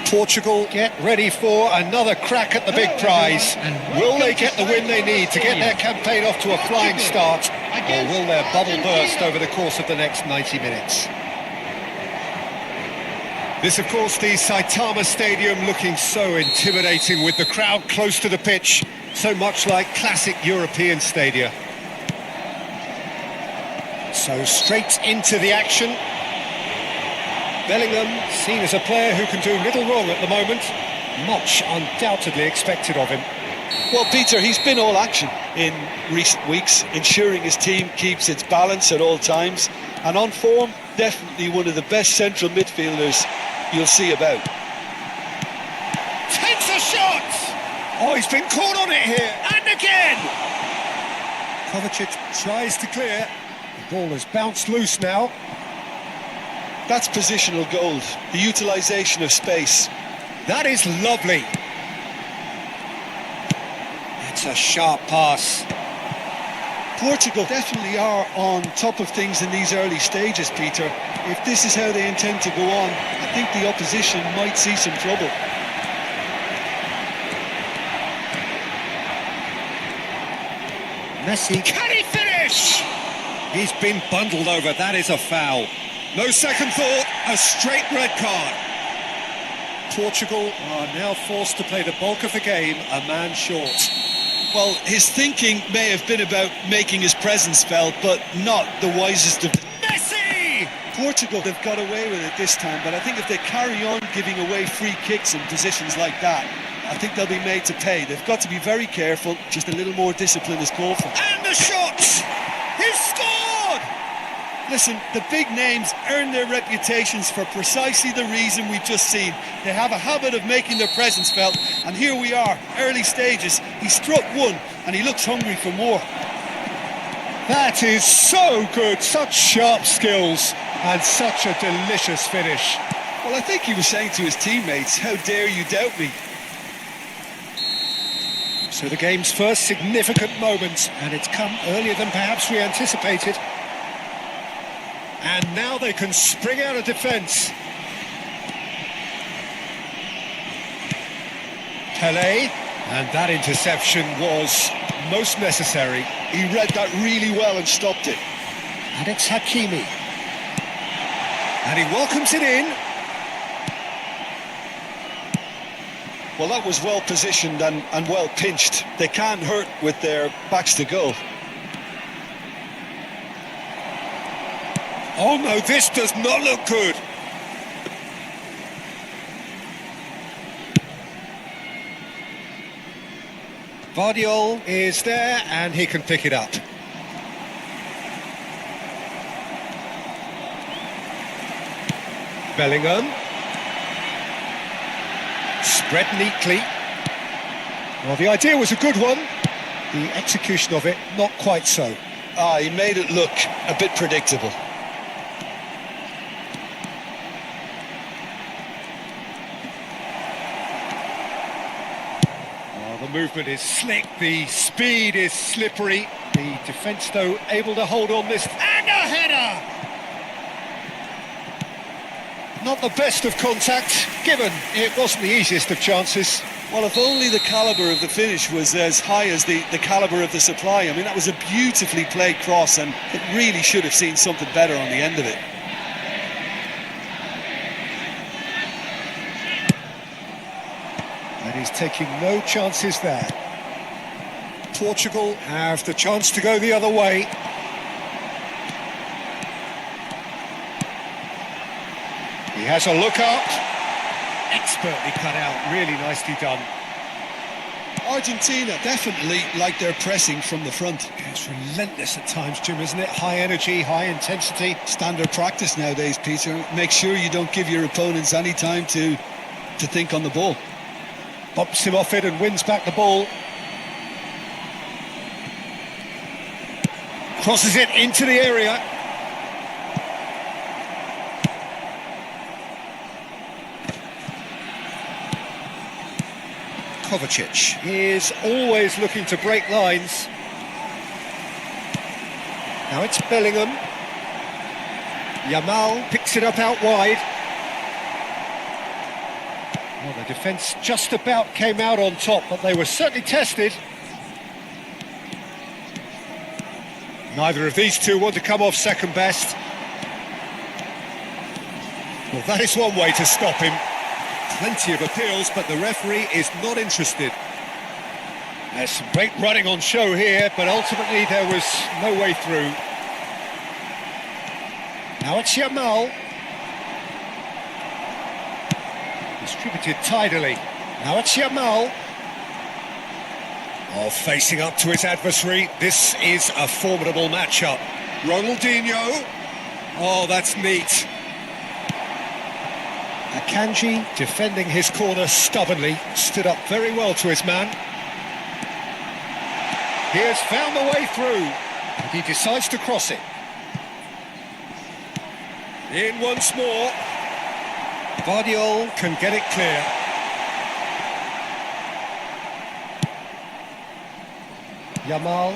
Portugal get ready for another crack at the big prize. Will they get the win they need to get their campaign off to a flying start, or will their bubble burst over the course of the next 90 minutes? This, of course, the Saitama Stadium, looking so intimidating with the crowd close to the pitch, so much like classic European stadia. So straight into the action. Bellingham, seen as a player who can do little wrong at the moment. Much undoubtedly expected of him. Well, Peter, he's been all action in recent weeks, ensuring his team keeps its balance at all times. And on form, definitely one of the best central midfielders you'll see about. Takes a shot! Oh, he's been caught on it here, and again! Kovacic tries to clear. The ball has bounced loose now. That's positional gold, the utilisation of space. That is lovely. It's a sharp pass. Portugal definitely are on top of things in these early stages, Peter. If this is how they intend to go on, I think the opposition might see some trouble. Messi, can he finish? He's been bundled over, that is a foul. No second thought, a straight red card. Portugal are now forced to play the bulk of the game a man short. Well, his thinking may have been about making his presence felt, but not the wisest of... Messi! Portugal, they've got away with it this time, but I think if they carry on giving away free kicks in positions like that, I think they'll be made to pay. They've got to be very careful, just a little more discipline is called for. And the shot! He's scored! Listen, the big names earn their reputations for precisely the reason we've just seen. They have a habit of making their presence felt, and here we are, early stages. He struck one, and he looks hungry for more. That is so good, such sharp skills, and such a delicious finish. Well, I think he was saying to his teammates, how dare you doubt me? So the game's first significant moment, and it's come earlier than perhaps we anticipated. And now they can spring out of defence. Pelé, and that interception was most necessary. He read that really well and stopped it. And it's Hakimi. And he welcomes it in. Well, that was well positioned and well pinched. They can't hurt with their backs to goal. Oh no, this does not look good. Vardiol is there and he can pick it up. Bellingham. Spread neatly. Well, the idea was a good one. The execution of it, not quite so. He made it look a bit predictable. The movement is slick, the speed is slippery. The defence, though, able to hold on this. And a header! Not the best of contact, given it wasn't the easiest of chances. Well, if only the calibre of the finish was as high as the calibre of the supply. I mean, that was a beautifully played cross, and it really should have seen something better on the end of it. And he's taking no chances there. Portugal have the chance to go the other way. He has a look up. Expertly cut out, really nicely done. Argentina definitely like their pressing from the front. It's relentless at times, Jim, isn't it? High energy, high intensity. Standard practice nowadays, Peter. Make sure you don't give your opponents any time to think on the ball. Bumps him off it and wins back the ball. Crosses it into the area. Kovacic is always looking to break lines. Now it's Bellingham. Yamal picks it up out wide. Well, the defence just about came out on top, but they were certainly tested. Neither of these two want to come off second best. Well, that is one way to stop him. Plenty of appeals, but the referee is not interested. There's some great running on show here, but ultimately there was no way through. Now it's Yamal. Distributed tidily. Now it's Yamal. Oh, facing up to his adversary. This is a formidable matchup. Ronaldinho. Oh, that's neat. Akanji defending his corner stubbornly. Stood up very well to his man. He has found the way through. And he decides to cross it. In once more. Guardiola can get it clear. Yamal.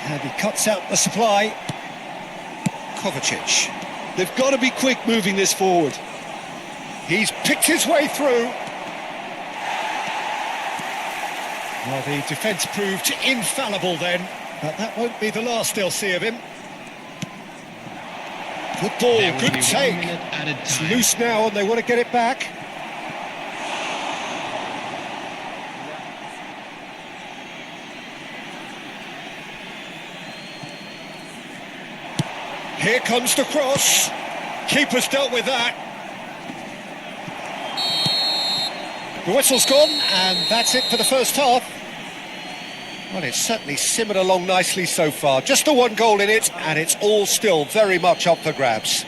And he cuts out the supply. Kovacic. They've got to be quick moving this forward. He's picked his way through. Well, the defence proved infallible then, but that won't be the last they'll see of him. Good ball, good take. It's loose now and they want to get it back. Here comes the cross. Keeper's dealt with that. The whistle's gone, and that's it for the first half. Well, it's certainly simmered along nicely so far. Just the one goal in it, and it's all still very much up for grabs.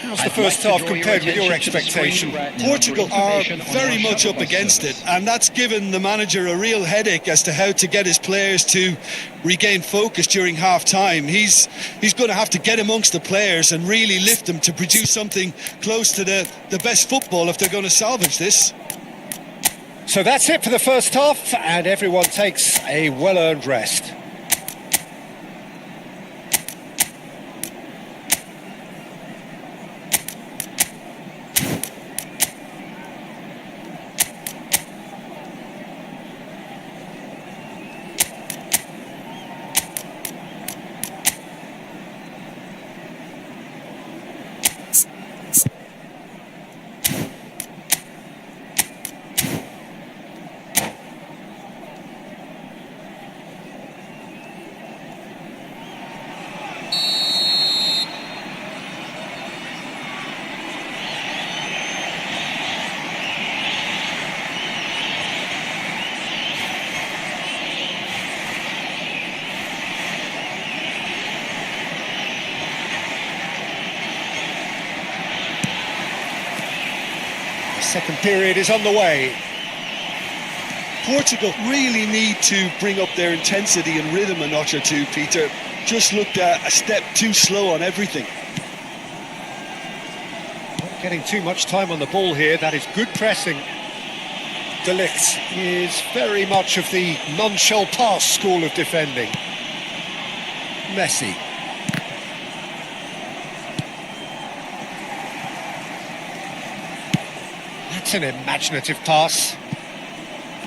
How's the first half compared with your expectation? Portugal are very much up against it, and that's given the manager a real headache as to how to get his players to regain focus during half-time. He's going to have to get amongst the players and really lift them to produce something close to the best football if they're going to salvage this. So that's it for the first half, and everyone takes a well-earned rest. Second period is on the way. Portugal really need to bring up their intensity and rhythm a notch or two, Peter. Just looked a step too slow on everything. Not getting too much time on the ball here. That is good pressing. De Ligt is very much of the none-shall pass school of defending. Messi. That's an imaginative pass.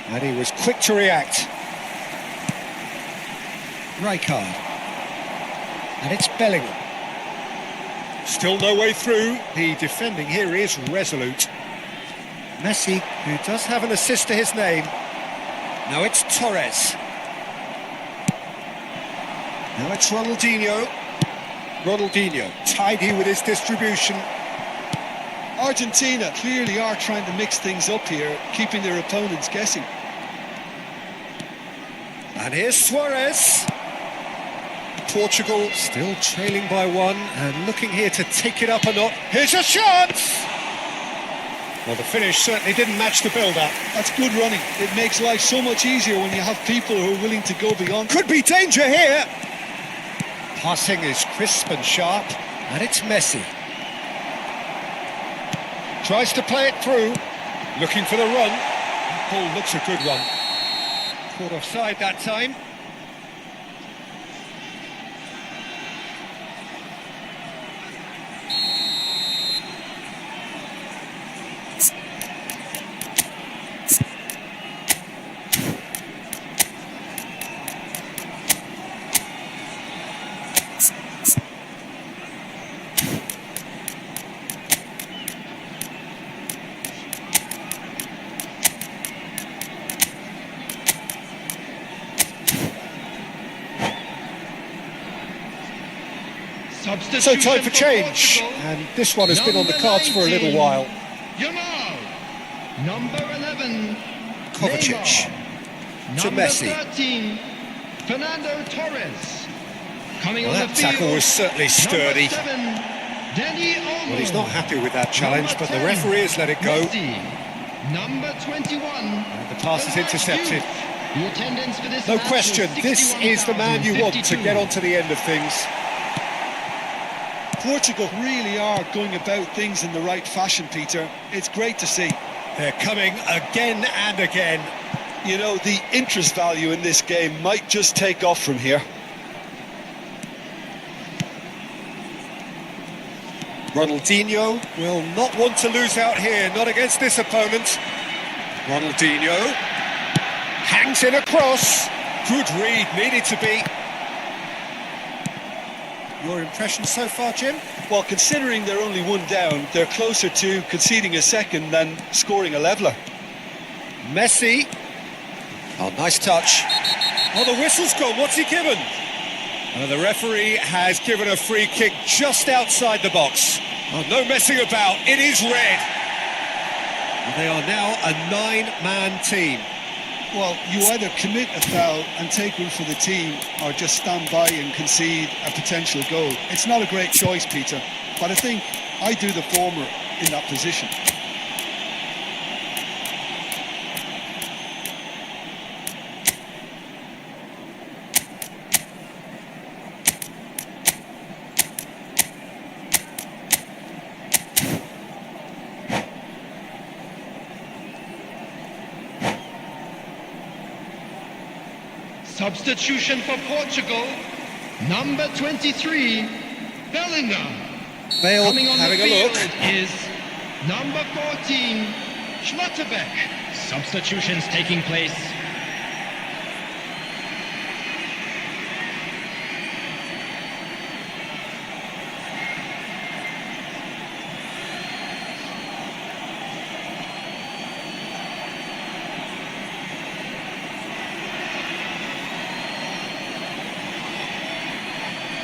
And he was quick to react. Rijkaard. And it's Bellingham. Still no way through. The defending here is resolute. Messi, who does have an assist to his name. Now it's Torres. Now it's Ronaldinho. Ronaldinho, tidy with his distribution. Argentina clearly are trying to mix things up here, keeping their opponents guessing. And here's Suarez. Portugal still trailing by one and looking here to take it up a notch. Here's a chance! Well, the finish certainly didn't match the build-up. That's good running. It makes life so much easier when you have people who are willing to go beyond. Could be danger here. Passing is crisp and sharp, and it's Messi. Tries to play it through, looking for the run. That ball looks a good one. Caught offside that time. So time for change, and this one has been on the cards for a little while. Number 11, Kovacic to Number Messi. 13, Fernando Torres. Coming Well, on that the field, tackle was certainly sturdy. Number 7, Danny Olmo. Well, he's not happy with that challenge, Number but the 10, referee has let it go. Messi. Number 21. And the pass is intercepted. The attendance for this No match question, was this is the man you want to 61,052. get onto the end of things. Portugal really are going about things in the right fashion, Peter. It's great to see. They're coming again and again. You know, the interest value in this game might just take off from here. Ronaldinho will not want to lose out here, not against this opponent. Ronaldinho hangs in a cross. Good read, needed to be. Your impressions so far, Jim? Well, considering they're only one down, they're closer to conceding a second than scoring a leveller. Messi. Oh, nice touch. Oh, the whistle's gone. What's he given? The referee has given a free kick just outside the box. Oh, no messing about. It is red. They are now a 9-man team. Well, you either commit a foul and take one for the team, or just stand by and concede a potential goal. It's not a great choice, Peter, but I think I do the former in that position. Substitution for Portugal, number 23, Bellingham. Bale Coming on having the a field look. is number 14, Schlotterbeck. Substitutions taking place.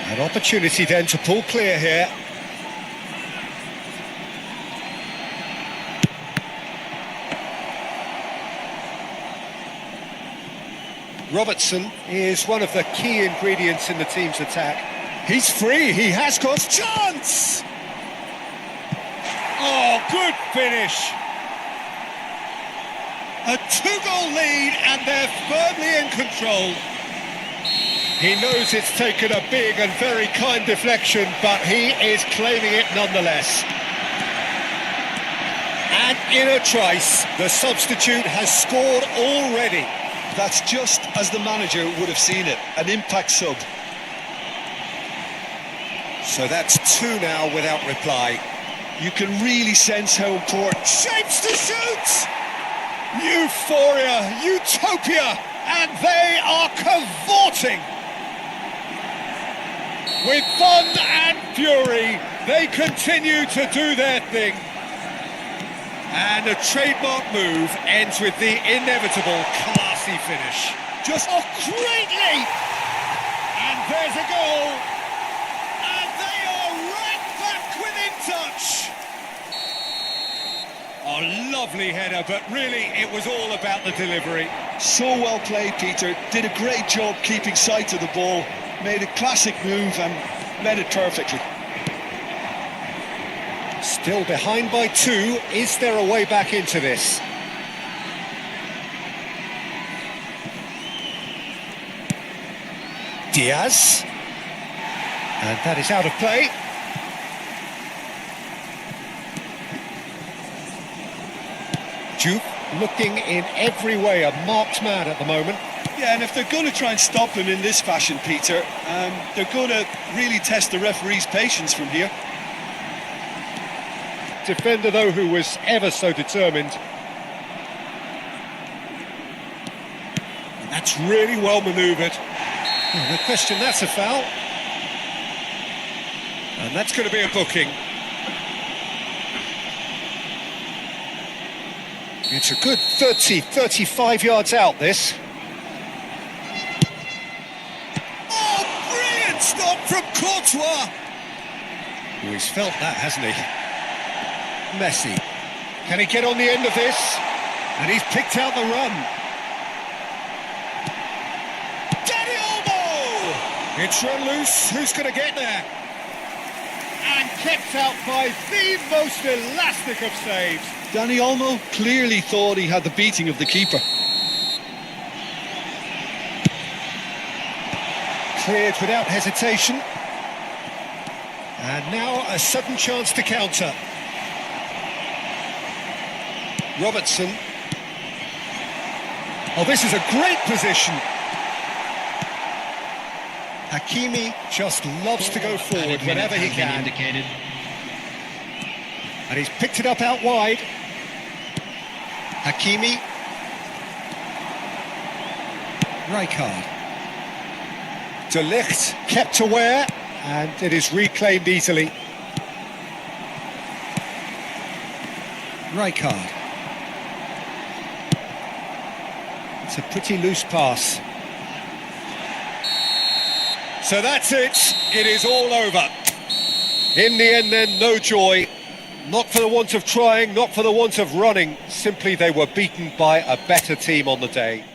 An opportunity then to pull clear here. Robertson is one of the key ingredients in the team's attack. He's free, he has got chance! Oh, good finish! A 2-goal lead and they're firmly in control. He knows it's taken a big and very kind deflection, but he is claiming it nonetheless. And in a trice, the substitute has scored already. That's just as the manager would have seen it, an impact sub. So that's 2 now without reply. You can really sense how important... Shapes to shoot! Euphoria, utopia, and they are cavorting. With fun and fury, they continue to do their thing. And a trademark move ends with the inevitable classy finish. Just a great leap! And there's a goal! And they are right back within touch! A lovely header, but really it was all about the delivery. So well played, Peter. Did a great job keeping sight of the ball. Made a classic move and led it perfectly. Still behind by 2. Is there a way back into this? Diaz. And that is out of play. Duke looking in every way a marked man at the moment. Yeah, and if they're going to try and stop him in this fashion, Peter, they're going to really test the referee's patience from here. Defender, though, who was ever so determined. And that's really well manoeuvred. Oh, no question, that's a foul. And that's going to be a booking. It's a good 30, 35 yards out, this. Oh, brilliant stop from Courtois. Oh, he's felt that, hasn't he? Messi. Can he get on the end of this? And he's picked out the run. Danny Olmo! It's run loose. Who's going to get there? And kept out by the most elastic of saves. Danny Olmo clearly thought he had the beating of the keeper. Cleared without hesitation. And now a sudden chance to counter. Robertson. Oh, this is a great position. Hakimi just loves to go forward whenever he can. Indicated. And he's picked it up out wide. Hakimi. Rijkaard. De Ligt kept aware, and it is reclaimed easily. Rijkaard. It's a pretty loose pass. So that's it. It is all over. In the end then, no joy. Not for the want of trying, not for the want of running. Simply they were beaten by a better team on the day.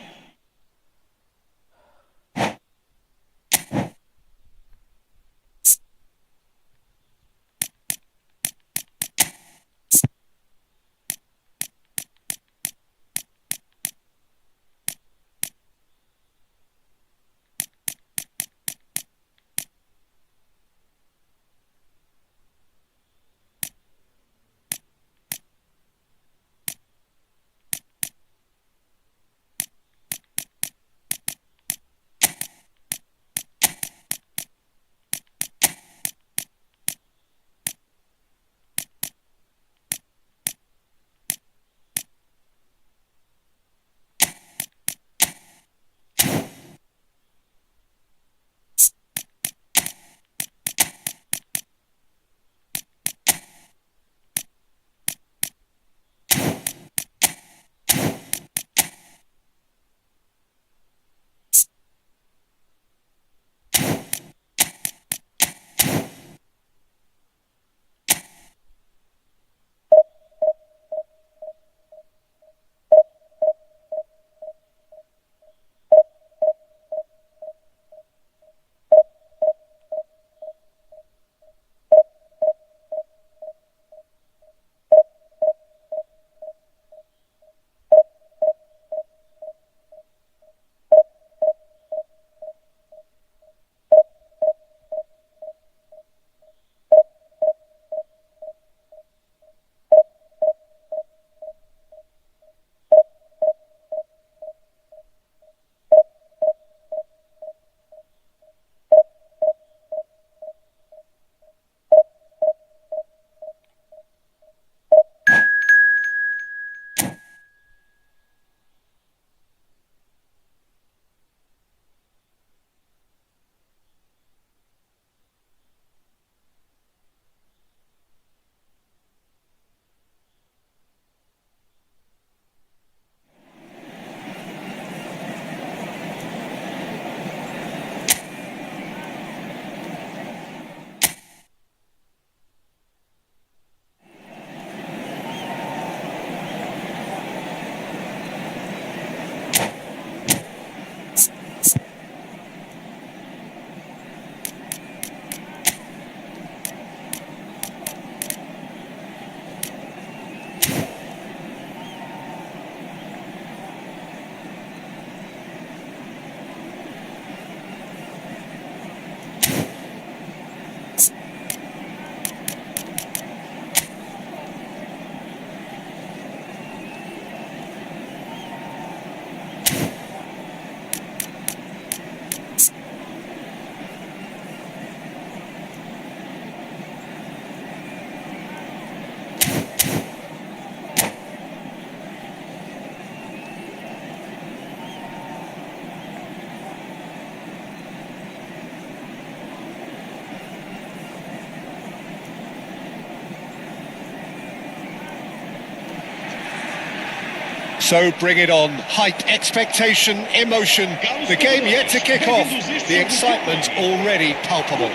So bring it on. Hype, expectation, emotion. The game yet to kick off. The excitement already palpable.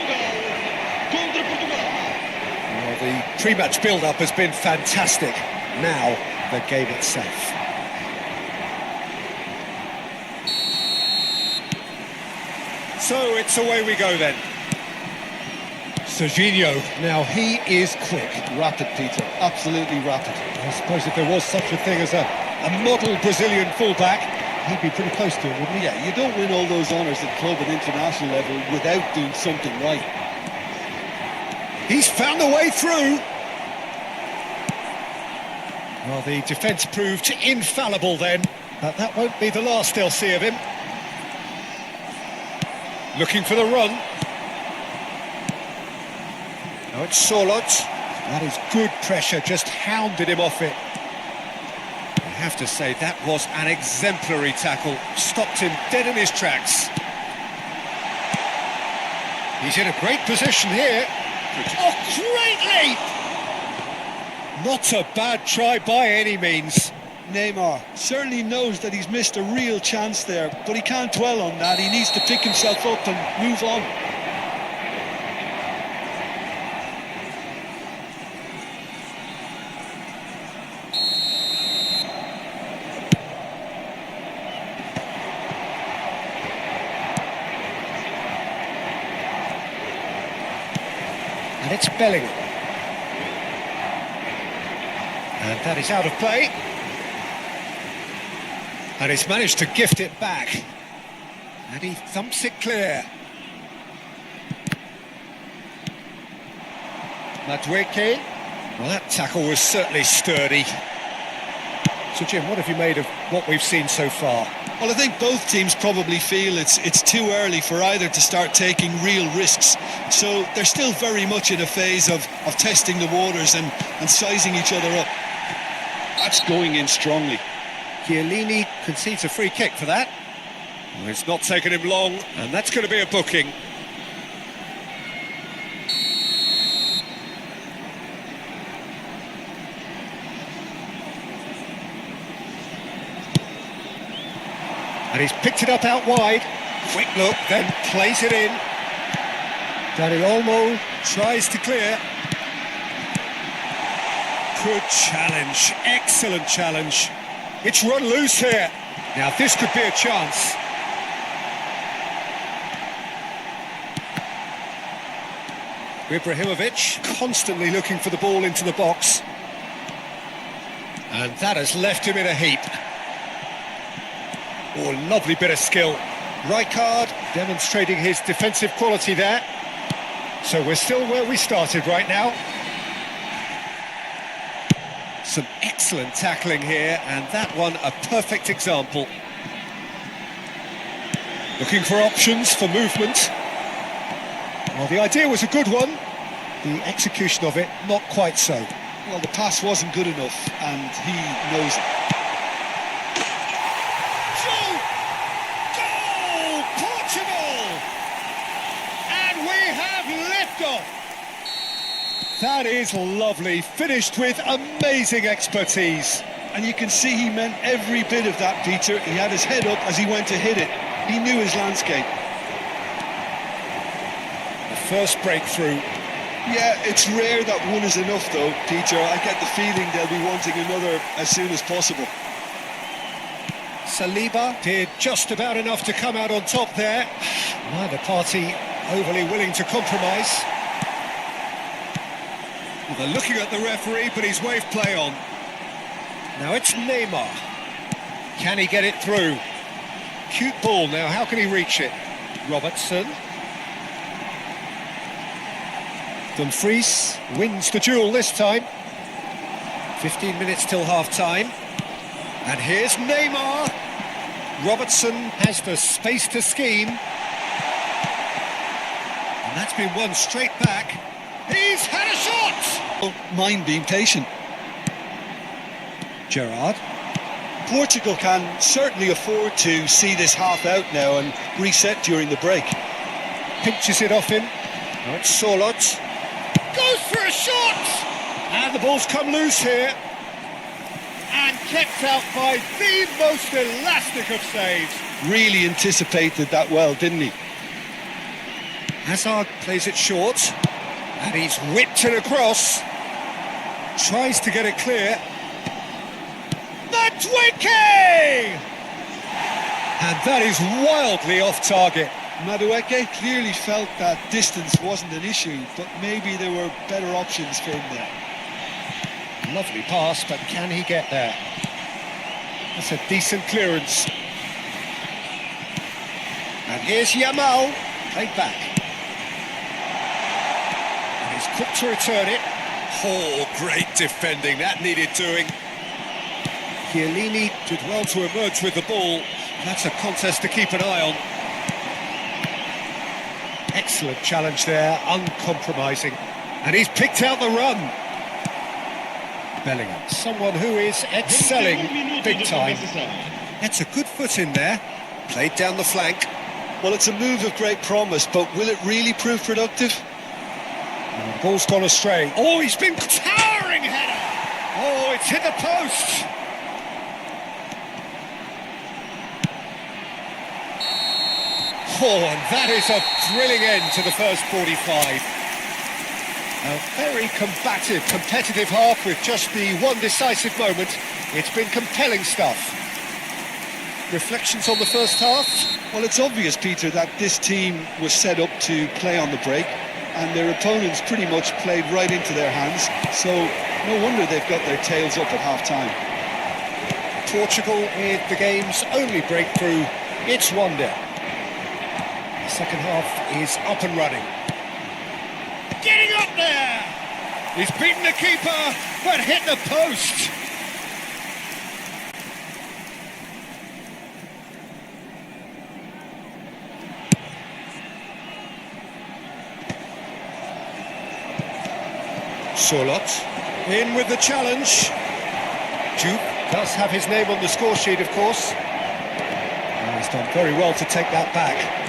The pre-match build-up has been fantastic. Now, the game itself. So it's away we go then. Serginho, now he is quick. Rapid, Peter, absolutely rapid. I suppose if there was such a thing as a model Brazilian fullback, he'd be pretty close to it, wouldn't he? Yeah, you don't win all those honours at club and international level without doing something right. He's found a way through. Well, the defence proved infallible then, but that won't be the last they'll see of him. Looking for the run. Now it's Sorloth. That is good pressure, just hounded him off it. I have to say, that was an exemplary tackle. Stopped him dead in his tracks. He's in a great position here. Oh, great leap! Not a bad try by any means. Neymar certainly knows that he's missed a real chance there, but he can't dwell on that. He needs to pick himself up and move on. And it's Bellingham. And that is out of play. And he's managed to gift it back. And he thumps it clear. Madueke. Well, that tackle was certainly sturdy. So, Jim, what have you made of what we've seen so far? Well, I think both teams probably feel it's too early for either to start taking real risks. So they're still very much in a phase of testing the waters and sizing each other up. That's going in strongly. Chiellini concedes a free kick for that. Well, it's not taken him long, and that's going to be a booking. And he's picked it up out wide. Quick look, then plays it in. Dani Olmo tries to clear. Good challenge, excellent challenge. It's run loose here. Now this could be a chance. Ibrahimovic constantly looking for the ball into the box. And that has left him in a heap. Oh, lovely bit of skill. Rijkaard demonstrating his defensive quality there. So we're still where we started right now. Some excellent tackling here, and that one a perfect example. Looking for options for movement. Well, the idea was a good one. The execution of it, not quite so. Well, the pass wasn't good enough, and he knows it. Goal! Portugal! And we have liftoff! That is lovely, finished with amazing expertise. And you can see he meant every bit of that, Peter. He had his head up as he went to hit it. He knew his landscape. The first breakthrough. Yeah, it's rare that one is enough, though, Peter. I get the feeling they'll be wanting another as soon as possible. Saliba did just about enough to come out on top there. Neither party overly willing to compromise. Well, they're looking at the referee, but he's waved play on. Now it's Neymar. Can he get it through? Cute ball now, how can he reach it? Robertson. Dumfries wins the duel this time. 15 minutes till half-time. And here's Neymar. Robertson has the space to scheme. And that's been won straight back. He's had a shot! Don't mind being patient. Gerrard. Portugal can certainly afford to see this half out now and reset during the break. Pinches it off him. Now it's Sorloth. Goes for a shot! And the ball's come loose here. And kept out by the most elastic of saves. Really anticipated that well, didn't he? Hazard plays it short. And he's whipped it across. Tries to get it clear. Madueke! And that is wildly off target. Madueke clearly felt that distance wasn't an issue, but maybe there were better options for him there. Lovely pass, but can he get there? That's a decent clearance. And here's Yamal, played back. And he's quick to return it. Oh, great defending, that needed doing. Chiellini did well to emerge with the ball. That's a contest to keep an eye on. Excellent challenge there, uncompromising. And he's picked out the run. Bellingham, someone who is excelling big time. That's a good foot in there. Played down the flank. Well, it's a move of great promise, but will it really prove productive? And the ball's gone astray. Oh, he's been towering header. Oh, it's hit the post. Oh, and that is a thrilling end to the first 45. A very combative, competitive half with just the one decisive moment. It's been compelling stuff. Reflections on the first half? Well, it's obvious, Peter, that this team was set up to play on the break, and their opponents pretty much played right into their hands, so no wonder they've got their tails up at half-time. Portugal with the game's only breakthrough. It's 1-0. The second half is up and running. Getting up there! He's beaten the keeper, but hit the post. Solot in with the challenge. Duke does have his name on the score sheet, of course. And he's done very well to take that back.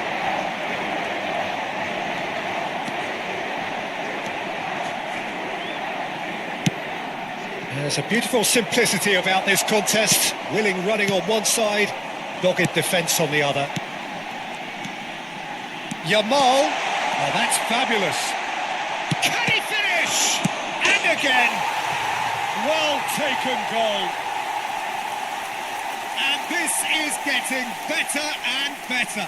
There's a beautiful simplicity about this contest. Willing running on one side, dogged defence on the other. Yamal, oh, that's fabulous. Can he finish? And again, well taken goal. And this is getting better and better.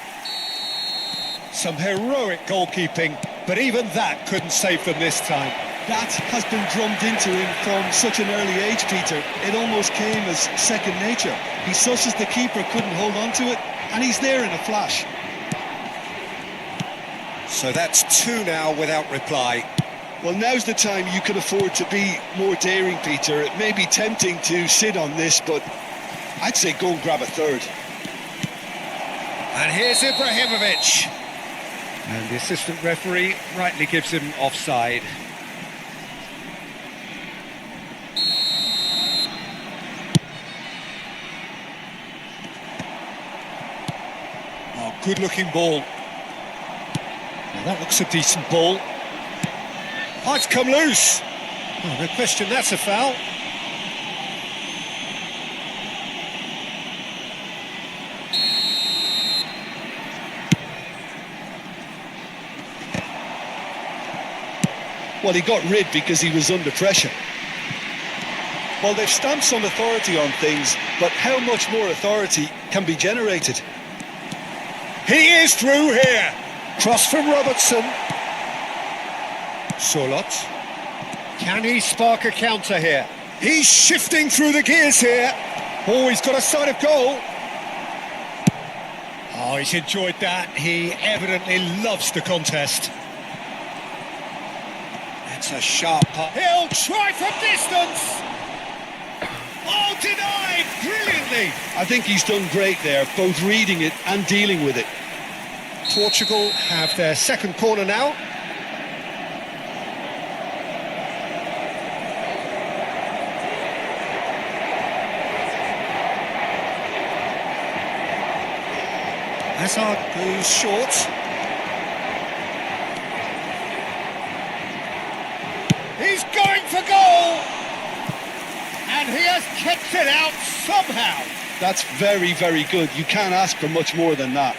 Some heroic goalkeeping, but even that couldn't save them this time. That has been drummed into him from such an early age, Peter. It almost came as second nature. He susses the keeper couldn't hold on to it, and he's there in a flash. So that's 2 now without reply. Well, now's the time you can afford to be more daring, Peter. It may be tempting to sit on this, but I'd say go and grab a third. And here's Ibrahimovic. And the assistant referee rightly gives him offside. Oh, good-looking ball. Now that looks a decent ball. Oh, it's come loose. Oh, no question, that's a foul. Well, he got rid because he was under pressure. Well, they've stamped some authority on things, but how much more authority can be generated? He is through here. Cross from Robertson. Solot. Can he spark a counter here? He's shifting through the gears here. Oh, he's got a sight of goal. Oh, he's enjoyed that. He evidently loves the contest. That's a sharp putt. He'll try from distance. Oh, denied brilliantly. I think he's done great there, both reading it and dealing with it. Portugal have their second corner now. Hazard goes short. He's going for goal! And he has kept it out somehow. That's very, very good. You can't ask for much more than that.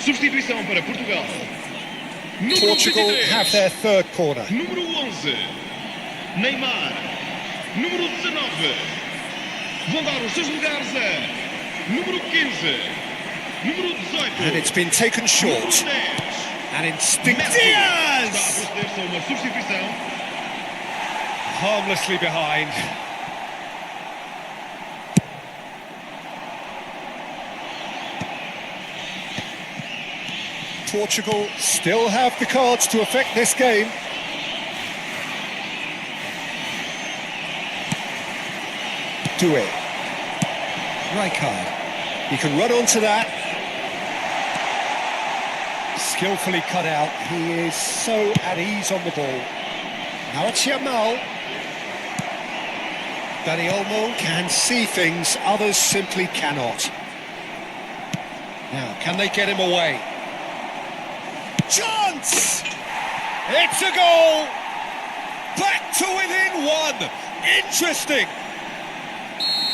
Substituição para Portugal. Número Portugal 23. have their third corner. Número 11. Neymar. Número 19. Vão dar os seus lugares a número 15. Número 18. And it's been taken short. Número 10. And instinctive. Está a proceder-se a uma substituição. Harmlessly behind. Portugal still have the cards to affect this game. Do it. Rijkaard. He can run onto that. Skillfully cut out. He is so at ease on the ball. Now it's Yamal. Dani Olmo can see things others simply cannot. Now, can they get him away? Chance! It's a goal! Back to within one! Interesting!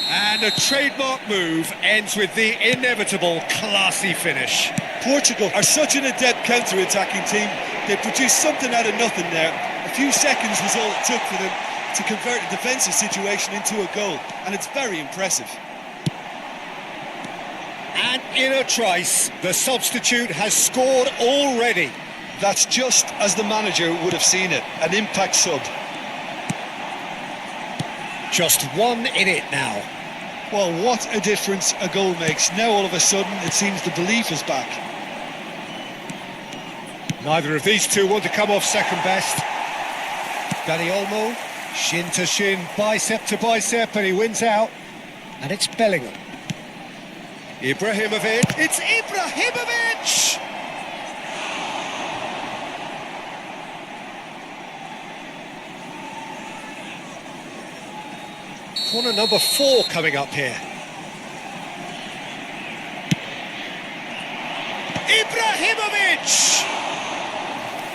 And a trademark move ends with the inevitable classy finish. Portugal are such an adept counter-attacking team. They produced something out of nothing there. A few seconds was all it took for them to convert a defensive situation into a goal, and it's very impressive. And in a trice, the substitute has scored already. That's just as the manager would have seen it, an impact sub. Just 1 in it now. Well, what a difference a goal makes. Now all of a sudden it seems the belief is back. Neither of these two want to come off second best. Dani Olmo, shin to shin, bicep to bicep, and he wins out. And it's Bellingham. Ibrahimovic. It's Ibrahimovic! Corner number 4 coming up here. Ibrahimovic!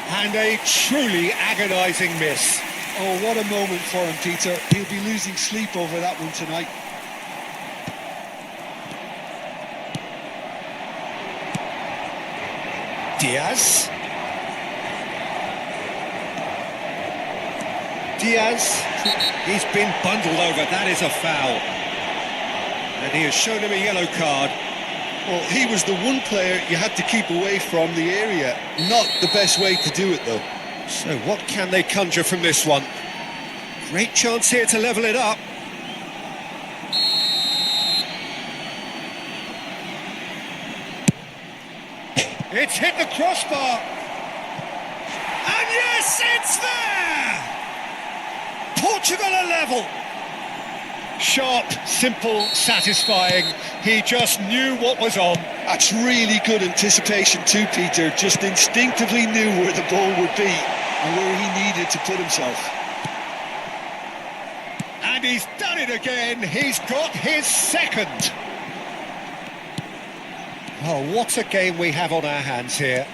And a truly agonising miss. Oh, what a moment for him, Peter. He'll be losing sleep over that one tonight. Diaz. He's been bundled over. That is a foul. And he has shown him a yellow card. Well, he was the one player you had to keep away from the area. Not the best way to do it, though. So what can they conjure from this one? Great chance here to level it up. It's hit the crossbar. And yes, it's there! Portugal are level. Sharp, simple, satisfying. He just knew what was on. That's really good anticipation too, Peter. Just instinctively knew where the ball would be and where he needed to put himself. And he's done it again. He's got his second. Oh, what a game we have on our hands here.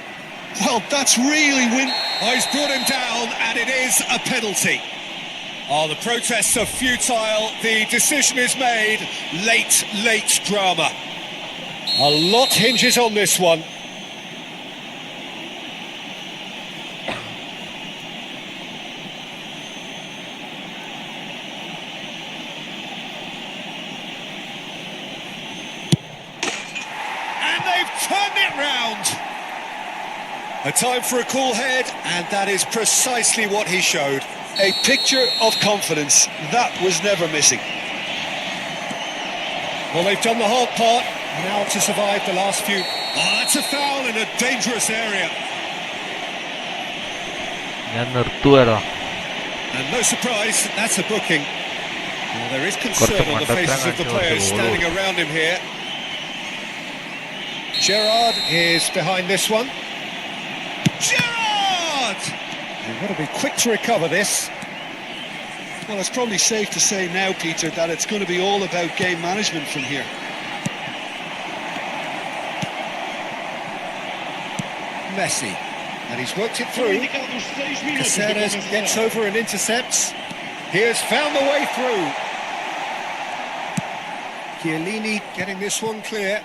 Well, that's really Oh, he's brought him down, and it is a penalty. Oh, the protests are futile. The decision is made. Late drama. A lot hinges on this one. And they've turned it round. A time for a cool head, and that is precisely what he showed. a picture of confidence. That was never missing. Well, they've done the hard part, now to survive the last few. Oh, that's a foul in a dangerous area. ഞാൻ നിർത്തുവരാ. And no surprise, that's a booking. Well, there is concern on the faces of the players standing around him here. Gerrard is behind this one. Gerrard! You've got to be quick to recover this. Well, it's probably safe to say now, Peter, that it's going to be all about game management from here. Messi. And he's worked it through. Caceres gets over and intercepts. He has found the way through. Chiellini getting this one clear.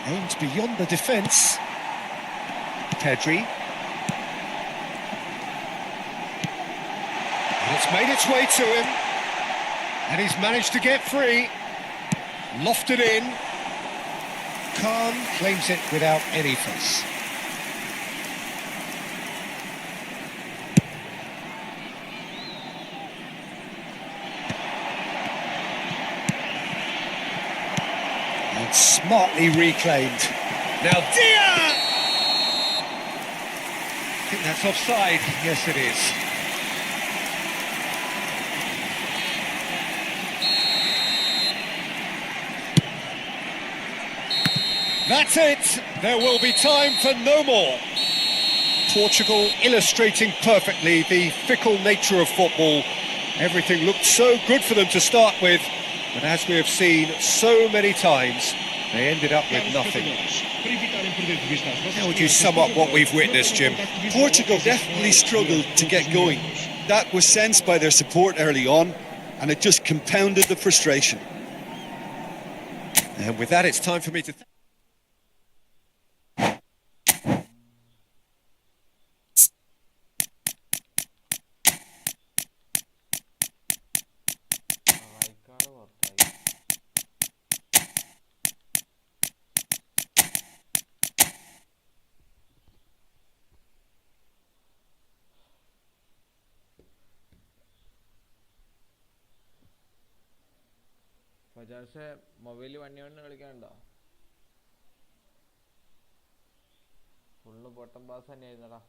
Aimed beyond the defence. Pedri. And it's made its way to him. And he's managed to get free. Lofted in. Khan claims it without any fuss. And smartly reclaimed. Now Dia! I think that's offside. Yes, it is. That's it. There will be time for no more. Portugal illustrating perfectly the fickle nature of football. Everything looked so good for them to start with, but as we have seen so many times, they ended up with nothing. How would you sum up what we've witnessed, Jim? Portugal definitely struggled to get going. That was sensed by their support early on, and it just compounded the frustration. And with that, it's time for me to... പക്ഷേ മൊബൈലിൽ വണ്ടി കളിക്കാനുണ്ടോ? Full പൊട്ടം pass തന്നെയായിരുന്നടാ.